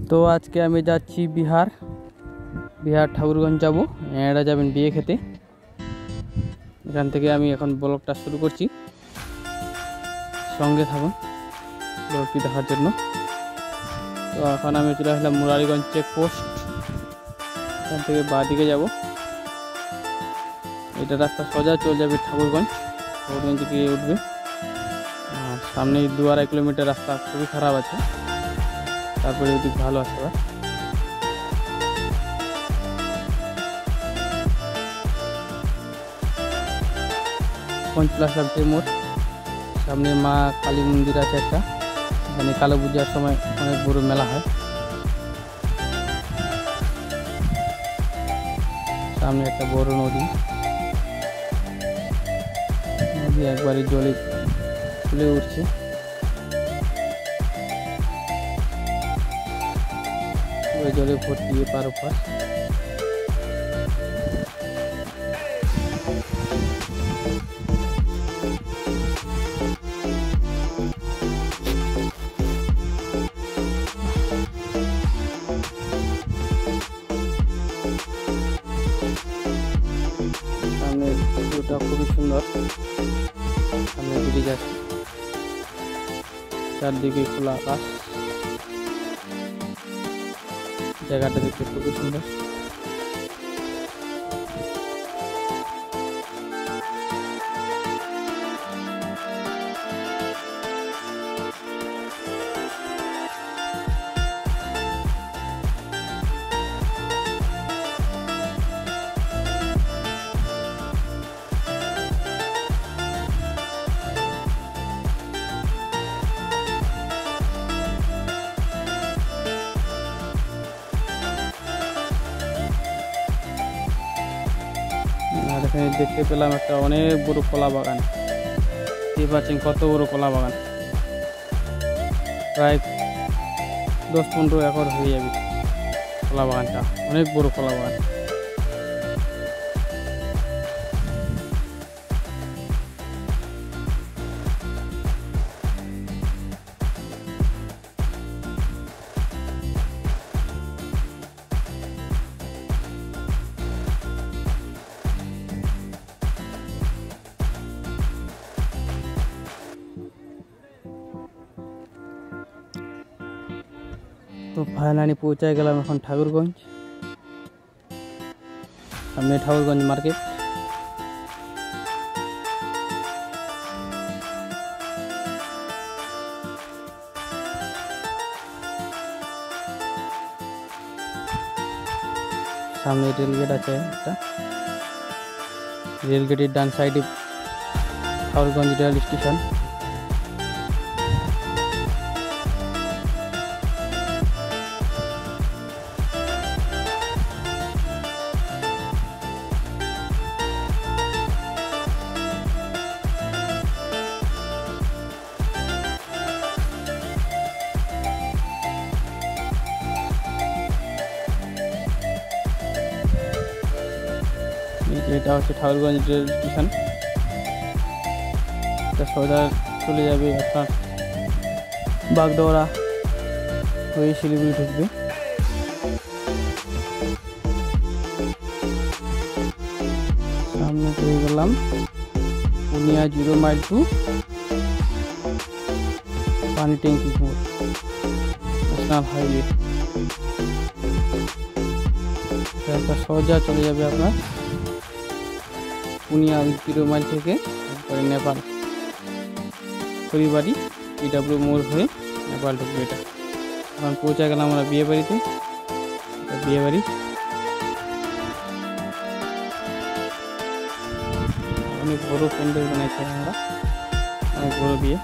তো আজকে আমি যাচ্ছি বিহার ঠাকুরগঞ্জ যাব। এরা যাবেন বিয়ে খেতে। এখান থেকে আমি এখন ব্লগটা শুরু করছি, সঙ্গে থাকুন ব্লগটি দেখার জন্য। তো এখন আমি চলে আসলাম মুরারিগঞ্জ চেকপোস্ট। এখান থেকে বাঁ দিকে যাব, এটা রাস্তা সোজা চলে যাবে ঠাকুরগঞ্জ গিয়ে উঠবে। আর সামনে 2-2.5 কিলোমিটার রাস্তা খুবই খারাপ আছে, তারপরে ওদিক ভালো আছে। আবার পঞ্চলাশ মোড়, সামনে মা কালী মন্দির আছে একটা, এখানে কালী পূজার সময় অনেক বড় মেলা হয়। সামনে একটা বড় নদী একবারে জলে ফুলে উঠছে। ওই জলে ভর্তি এপার ওপার। সামনে ভিউটা খুবই সুন্দর, সামনে ব্রিজ আছে, চারদিকে খোলা আকাশ। জায়গাটা দেখতে খুবই সুন্দর। আর এখানে দেখতে পেলাম একটা অনেক বড় কলা বাগান। দেখতে পাচ্ছেন কত বড় কলা বাগান, প্রায় 10-15 একর হয়ে যাবে কলা বাগানটা, অনেক বড় কলা বাগান। তো ফাইনালি পৌঁছে গেলাম এখন ঠাকুরগঞ্জ। সামনে ঠাকুরগঞ্জ মার্কেট। সামনে রেলগেট আছে একটা, রেলগেটের ডান সাইডে ঠাকুরগঞ্জ রেল স্টেশন। এটা হচ্ছে ঠাকুরগঞ্জ রেল স্টেশন। এটা সোজা চলে যাবে আপনার বাগডোরা হয়ে শিলিগুড়ি ঢুকবে। সামনে পেয়ে গেলাম পুনিয়া 0 মাইল টু পানি ট্যাঙ্কি মোড়, ন্যাশনাল হাইওয়ে। সোজা চলে যাবে আপনার পুনিয়া 0 মাইল থেকে, তারপরে নেপাল খড়িবাড়ি পিডাব্লিউ মোড় হয়ে নেপাল ঢুকবে। এটা এখন পৌঁছে গেলাম আমরা বিয়ে বাড়িতে। বিয়ে বাড়ি অনেক বড় প্যান্ডেল বানাইছে আমরা, অনেক বড় বিয়ে।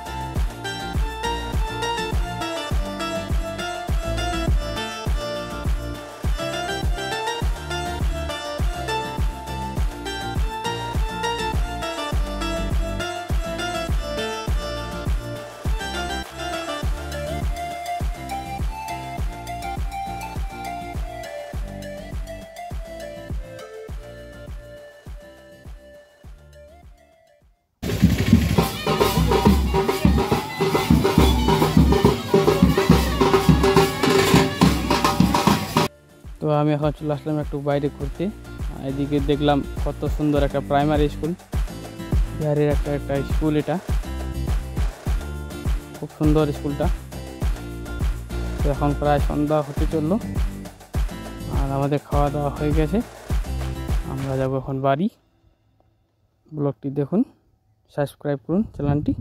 আমি এখন চলে আসলাম একটু বাইরে ঘুরতে। এদিকে দেখলাম কত সুন্দর একটা প্রাইমারি স্কুল, বিহারের একটা স্কুল, এটা খুব সুন্দর স্কুলটা। তো এখন প্রায় সন্ধ্যা হতে চললো আর আমাদের খাওয়া দাওয়া হয়ে গেছে, আমরা যাব এখন বাড়ি। ব্লগটি দেখুন, সাবস্ক্রাইব করুন চ্যানেলটি।